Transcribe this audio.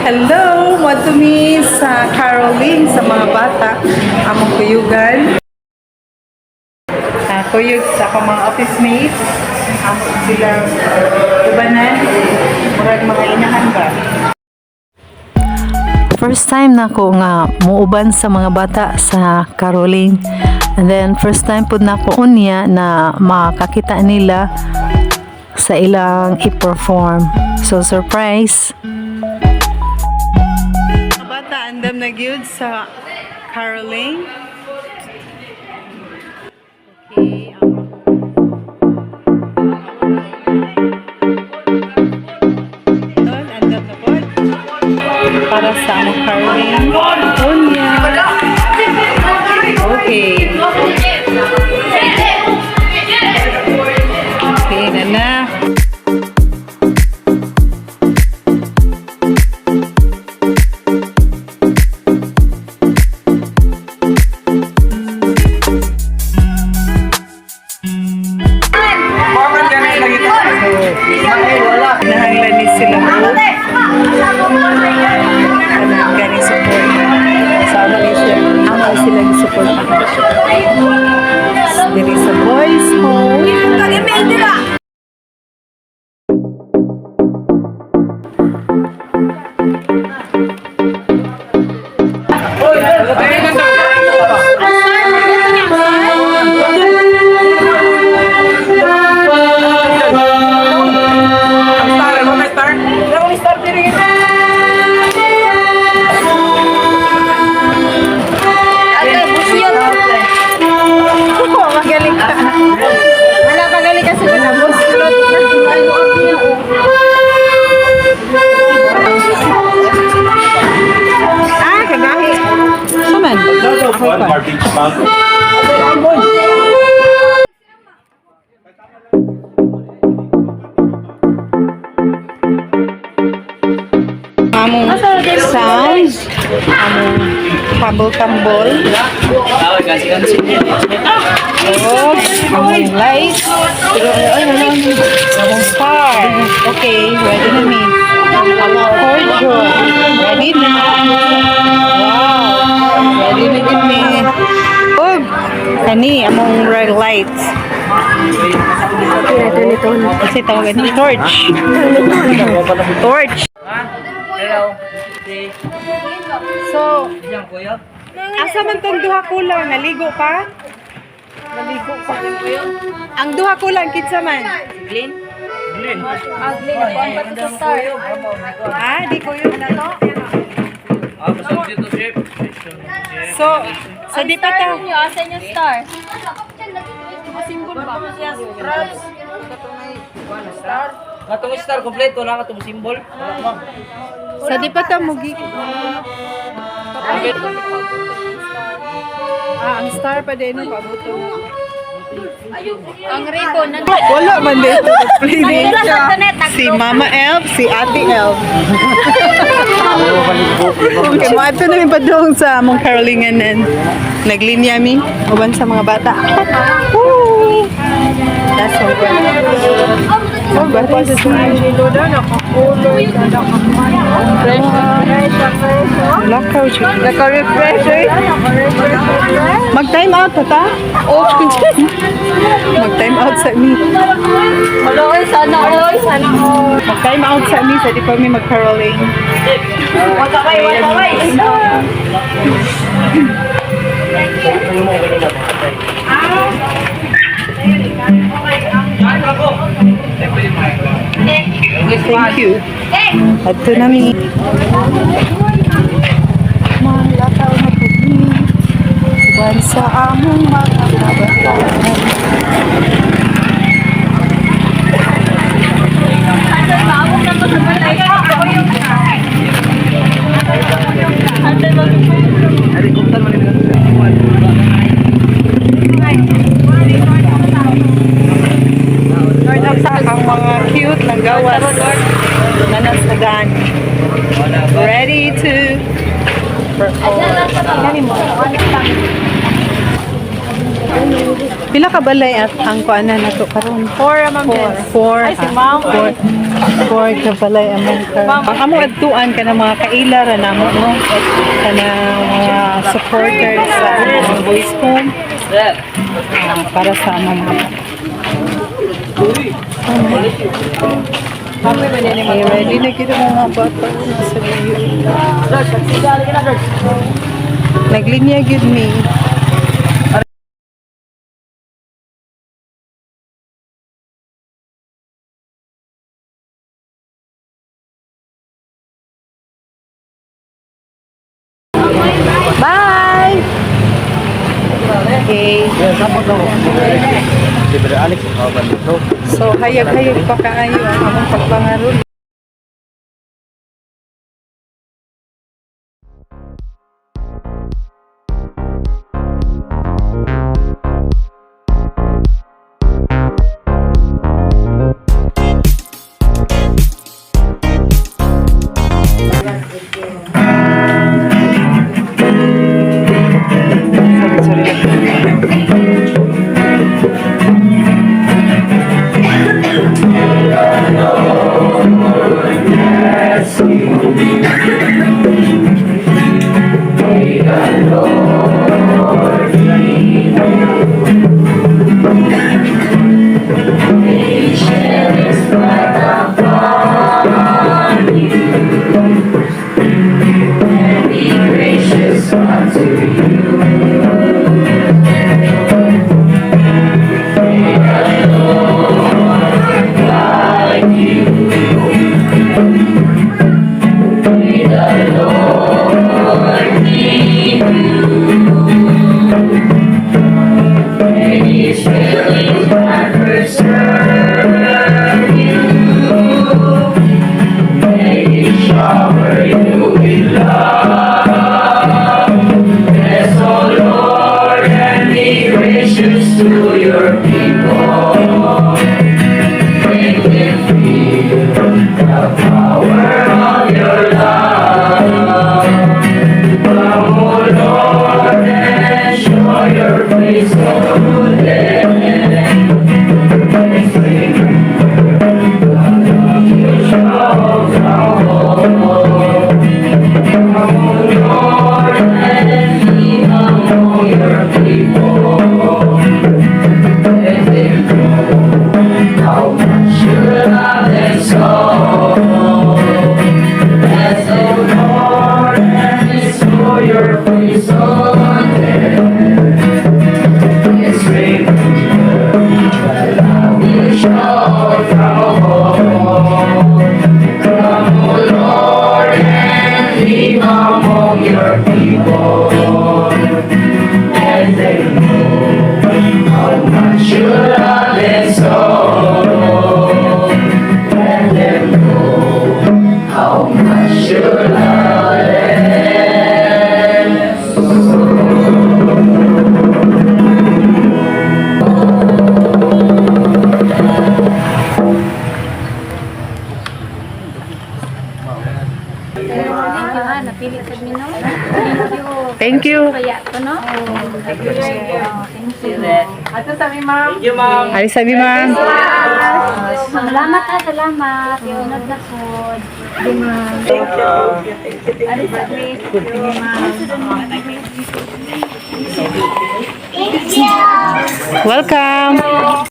Hello! What to me sa caroling sa mga bata. Among kuyugan. Kuyug sa akong mga office mates. Among sila tubanan. Murag mga inahan ba? First time na ko nga muuban sa mga bata sa caroling. And then first time pud na ko unya na makakita nila sa ilang i-perform. So surprise. Mga bata andam na gyud sa caroling. Okay, andam na po para sa among caroling. Unya. Okay. Okay na na. Nahanglan ni sila mo. Nahanglan ni support. Sama ni siya. Ama sila ni support. Diri sa boys home. One more beach bag. Among sounds, among tambol-tambol. Oh, among lights. Among star. Okay, ready na mi. Among cordial. Ready na. Wow. Ready na din mi. Oh, kani, among red lights. Kasi tawagan ni torch. Torch. So, asa man tong duha kulang? Naligo pa? Naligo pa. Ang duha kulang, kitsa man? Glen? Glen. Glen. Di ko yun na to? So, sa di pa ta? Asa niya star? Simbol ba? Star. Katong star kompleto lang katong simbol. Sa di pa ta mugi. Ang star pa din no pabuto. Ang ribbon na. Wala man dito. Play siya. Si Mama Elf, si Ate Elf. Okay, maato na mi padung sa among carolinganan. Naglinya mi uban sa mga bata. Woo! That's so good. Oh, ba't is Naka-refresh eh. Mag-time out ta? Oh, mag-time out sa mi. Sana all. Mag-time out sa mi sa di pa mi mag-caroling. Wataway. Thank you. Adto na mi. Malakaw na po mi. Uban sa among mga kabataan. Ang mga cute na gawas na nasagan. Ready to perform. Pila ka balay at ang kuanan nato karon? 4 amang guys. 4. Ay, si Maong. 4 ka balay among ka. Ang amo adtuan ka ng mga kaila ra namo no. Kana mga supporters sa boys home Sir. para sa among mga Okay, ready na kita mga bata sa video. Naglinya gid me. Bye! Okay. So, hayag-hayag pa kaayo ang among pagpangaroon. Thank you. Kaya ito, no? Thank you. Ato sabi ma'am. Thank you, ma'am. Ay, sabi ma'am. Salamat ha, salamat. Yunod na food. Ano sabi? Welcome.